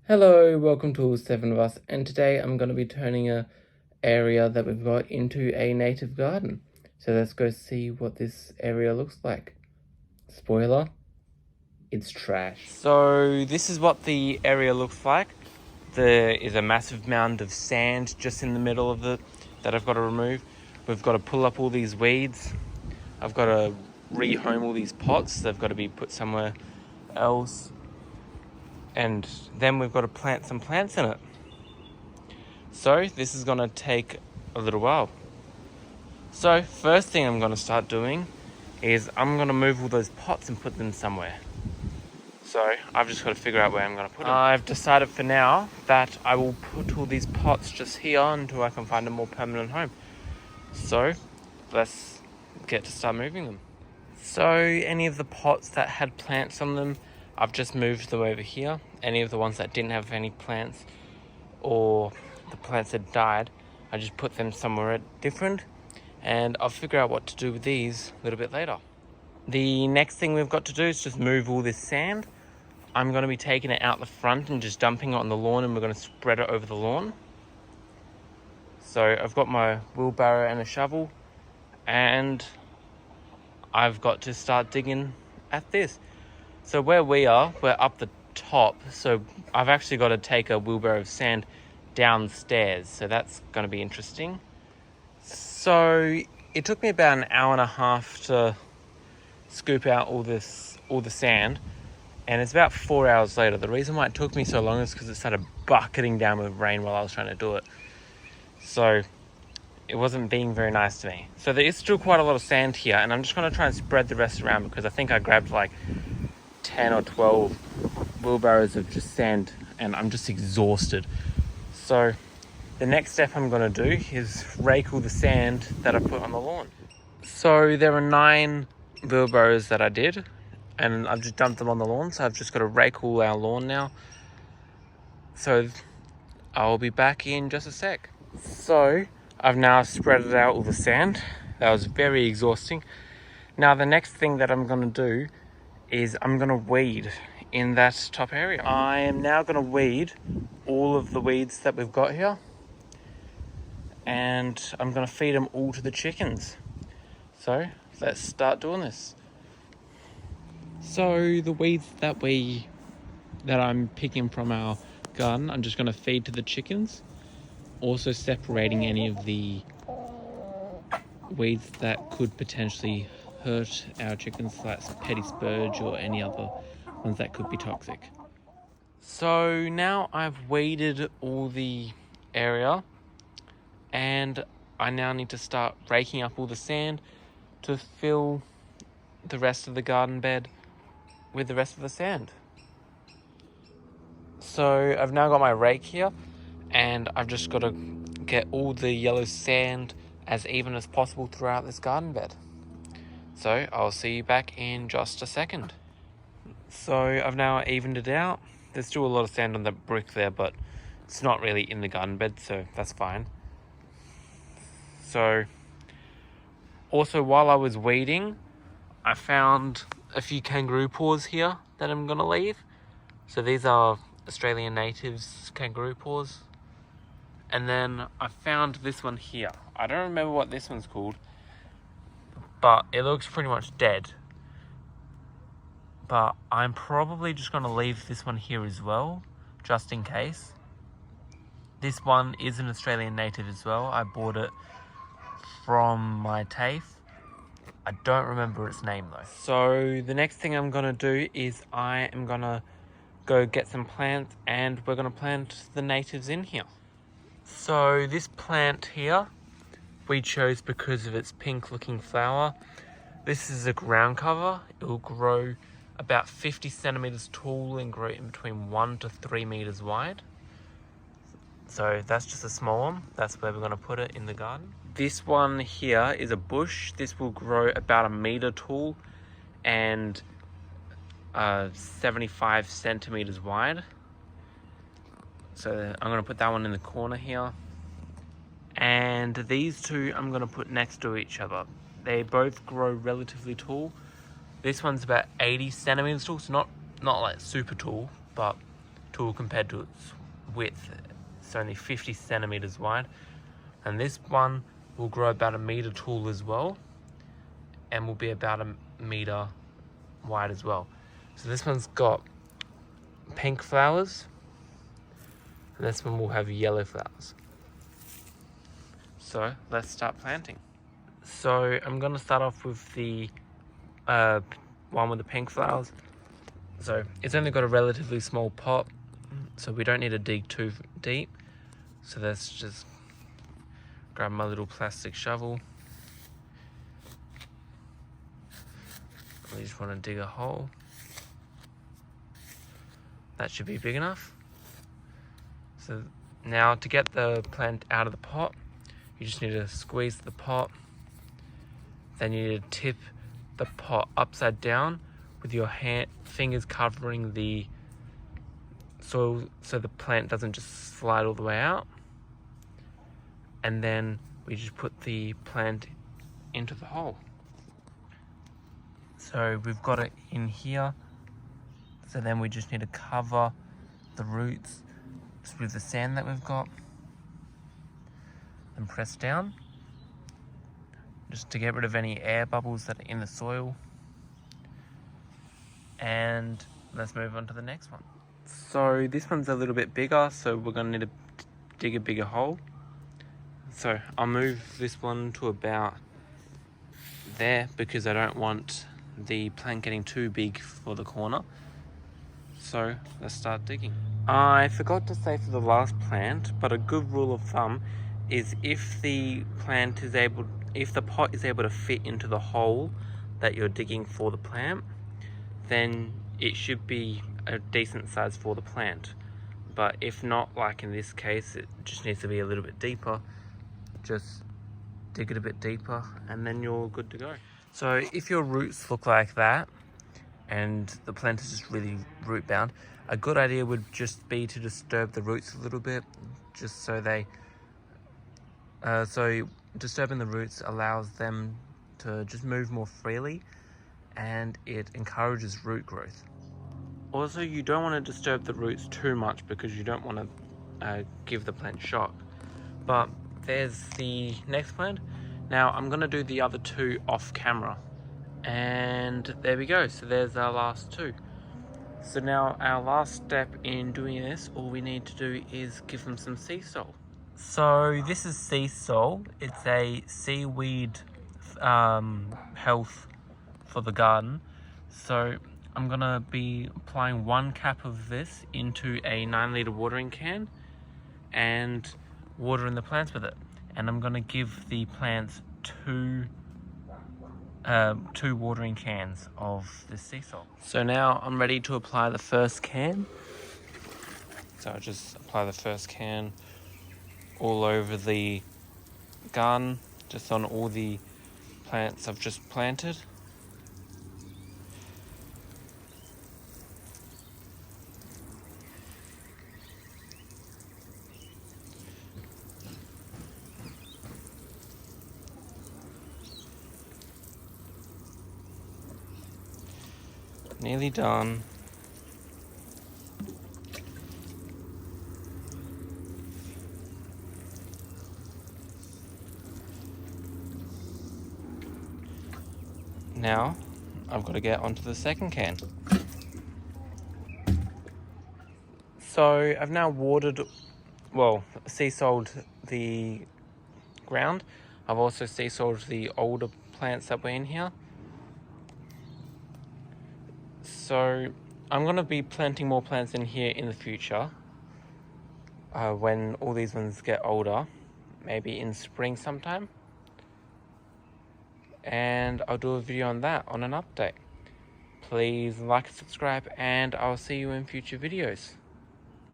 Hello, welcome to all 7 of us, and today I'm going to be turning a area that we've got into a native garden. So let's go see what this area looks like. Spoiler, it's trash. So this is what the area looks like. There is a massive mound of sand just in the middle of it that I've got to remove. We've got to pull up all these weeds. I've got to rehome all these pots. They've got to be put somewhere else. And then we've got to plant some plants in it. So this is going to take a little while. So first thing I'm going to start doing is I'm going to move all those pots and put them somewhere. So I've just got to figure out where I'm going to put them. I've decided for now that I will put all these pots just here until I can find a more permanent home. So let's get to start moving them. So any of the pots that had plants on them, I've just moved them over here. Any of the ones that didn't have any plants or the plants had died, I just put them somewhere different, and I'll figure out what to do with these a little bit later. The next thing we've got to do is just move all this sand. I'm going to be taking it out the front and just dumping it on the lawn, and we're going to spread it over the lawn. So I've got my wheelbarrow and a shovel, and I've got to start digging at this. So where we are, we're up the top, so I've actually got to take a wheelbarrow of sand downstairs, so that's going to be interesting. So it took me about an hour and a half to scoop out all the sand, and it's about 4 hours later. The reason why it took me so long is because it started bucketing down with rain while I was trying to do it, so it wasn't being very nice to me. So there is still quite a lot of sand here, and I'm just going to try and spread the rest around because I think I grabbed like 10 or 12 wheelbarrows of just sand and I'm just exhausted. So the next step I'm going to do is rake all the sand that I put on the lawn. So there are 9 wheelbarrows that I did, and I've just dumped them on the lawn, so I've just got to rake all our lawn now. So I'll be back in just a sec. So I've now spread out all the sand. That was very exhausting. Now the next thing that I'm going to do is I'm going to weed in that top area. I am now going to weed all of the weeds that we've got here, and I'm going to feed them all to the chickens. So let's start doing this. So the weeds that I'm picking from our garden, I'm just going to feed to the chickens, also separating any of the weeds that could potentially hurt our chickens, like petty spurge or any other ones that could be toxic. So now I've weeded all the area, and I now need to start raking up all the sand to fill the rest of the garden bed with the rest of the sand. So I've now got my rake here, and I've just got to get all the yellow sand as even as possible throughout this garden bed. So I'll see you back in just a second. So I've now evened it out. There's still a lot of sand on the brick there, but it's not really in the garden bed, so that's fine. So also while I was weeding, I found a few kangaroo paws here that I'm gonna leave. So these are Australian natives kangaroo paws. And then I found this one here. I don't remember what this one's called, but it looks pretty much dead. But I'm probably just going to leave this one here as well, just in case. This one is an Australian native as well. I bought it from my TAFE. I don't remember its name though. So the next thing I'm going to do is I am going to go get some plants, and we're going to plant the natives in here. So this plant here we chose because of its pink looking flower. This is a ground cover. It will grow about 50 centimeters tall and grow in between 1 to 3 meters wide. So that's just a small one. That's where we're going to put it in the garden. This one here is a bush. This will grow about 1 meter tall and 75 centimeters wide. So I'm going to put that one in the corner here. And these two I'm going to put next to each other. They both grow relatively tall. This one's about 80 centimeters tall, so not like super tall, but tool compared to its width. It's only 50 centimeters wide, and this one will grow about 1 meter tall as well, and will be about 1 meter wide as well. So this one's got pink flowers, and this one will have yellow flowers. So let's start planting. So I'm going to start off with the one with the pink flowers. So it's only got a relatively small pot, so we don't need to dig too deep. So let's just grab my little plastic shovel. We just want to dig a hole. That should be big enough. So now to get the plant out of the pot, you just need to squeeze the pot. Then you need to tip the pot upside down with your fingers covering the soil so the plant doesn't just slide all the way out. And then we just put the plant into the hole. So we've got it in here. So then we just need to cover the roots with the sand that we've got and press down just to get rid of any air bubbles that are in the soil. And let's move on to the next one. So this one's a little bit bigger, so we're going to need to dig a bigger hole. So I'll move this one to about there because I don't want the plant getting too big for the corner. So let's start digging. I forgot to say for the last plant, but a good rule of thumb is if the pot is able to fit into the hole that you're digging for the plant, then it should be a decent size for the plant. But if not, like in this case, it just needs to be a little bit deeper. Just dig it a bit deeper and then you're good to go. So if your roots look like that and the plant is just really root bound, a good idea would just be to disturb the roots a little bit, just so disturbing the roots allows them to just move more freely and it encourages root growth. Also, you don't want to disturb the roots too much because you don't want to give the plant shock. But there's the next plant. Now I'm going to do the other two off camera. And there we go. So there's our last two. So now our last step in doing this, all we need to do is give them some sea salt. So this is sea salt. It's a seaweed health for the garden. So I'm going to be applying 1 cap of this into a 9-litre watering can and watering the plants with it. And I'm going to give the plants two watering cans of this sea salt. So now I'm ready to apply the first can. So I just apply the first can all over the garden, just on all the plants I've just planted. Nearly done. Now I've got to get onto the second can. So I've now sea salted the ground. I've also sea salted the older plants that were in here. So I'm going to be planting more plants in here in the future when all these ones get older, maybe in spring sometime. And I'll do a video on that, on an update. Please like and subscribe, and I'll see you in future videos.